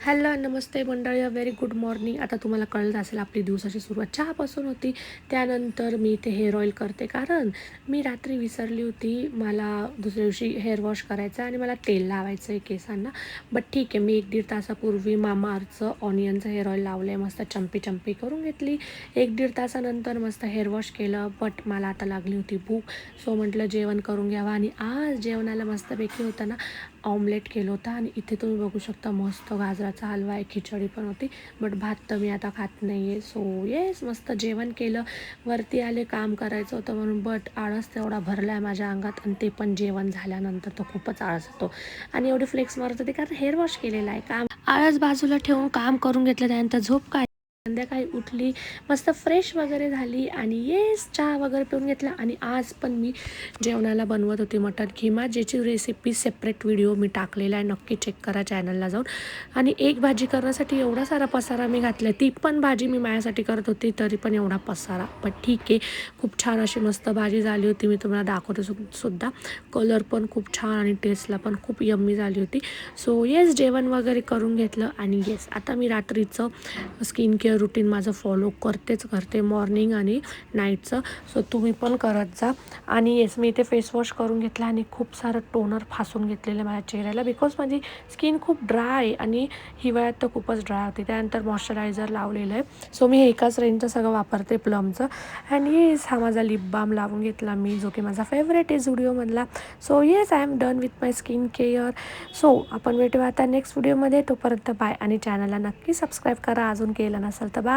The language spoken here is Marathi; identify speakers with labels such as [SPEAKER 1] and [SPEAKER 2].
[SPEAKER 1] हॅलो नमस्ते मंडळी, व्हेरी गुड मॉर्निंग. आता तुम्हाला कळलं असेल आपली दिवसाची सुरुवात चहापासून होती. त्यानंतर मी इथे हेअर ऑइल करते, कारण मी रात्री विसरली होती. मला दुसऱ्या दिवशी हेअर वॉश करायचं आणि मला तेल लावायचं आहे केसांना. बट ठीक आहे, मी 1-1.5 तासापूर्वी मामाअर्थचं ऑनियनचं हेअर ऑइल लावलं आहे. मस्त चंपी चंपी करून घेतली. 1-1.5 तासानंतर मस्त हेअर वॉश केलं. बट मला आता लागली होती भूक, सो म्हटलं जेवण करून घ्यावं. आणि आज जेवणाला मस्तपैकी होतं ना, ऑमलेट केलं होतं. आणि इथे तुम्ही बघू शकता मस्त गाजराचा हलवा आहे, खिचडी पण होती. बट भात तर मी आता खात नाही आहे. सो येस, मस्त जेवण केलं. वरती आले, काम करायचं होतं म्हणून. बट आळस तेवढा भरला आहे माझ्या अंगात, आणि ते पण जेवण झाल्यानंतर तर खूपच आळस येतो. आणि एवढी फ्लेक्स मारत होते कारण हेअर वॉश केलेला आहे. काम आळस बाजूला ठेवून काम करून घेतलं. त्यानंतर झोप काय, संध्याकाळी उठली, मस्त फ्रेश वगैरे झाली आणि येस चहा वगैरे पिऊन घेतला. आणि आज पण मी जेवणाला बनवत होते मटन खिमा, ज्याची रेसिपी सेपरेट व्हिडिओ मी टाकलेला आहे, नक्की चेक करा चॅनलला जाऊन. आणि एक भाजी करण्यासाठी एवढा सारा पसारा मी घातला, ती पण भाजी मी माझ्यासाठी करत होती तरी पण एवढा पसारा. पण ठीक आहे, खूप छान अशी मस्त भाजी झाली होती. मी तुम्हाला दाखवते सुद्धा. कलर पण खूप छान आणि टेस्टला पण खूप यम्मी झाली होती. सो येस, जेवण वगैरे करून घेतलं. आणि येस, आता मी रात्रीचं स्किन केअर रुटीन माझं फॉलो करते, मॉर्निंग आणि नाईटचं. सो तुम्ही पण करत जा. आणि येस, मी इथे फेस वॉश करून घेतला आणि खूप सारं टोनर फासून घेतलेलं माझ्या चेहऱ्याला, बिकॉज माझी स्किन खूप ड्राय आहे आणि हिवाळ्यात तर खूपच ड्राय होते. त्यानंतर मॉइश्चरायझर लावलेलं आहे. सो मी एकाच रेंजचं सगळं वापरते, प्लमचं. अँड येस, हा माझा लिप बाम लावून घेतला मी, जो की माझा फेवरेट आहे झुडिओमधला. So yes, I am done with my skin care. So आपण भेटूया आता नेक्स्ट व्हिडिओमध्ये. तोपर्यंत बाय. आणि चॅनलला नक्की सबस्क्राईब करा अजून केलं नसेल तर. बाय.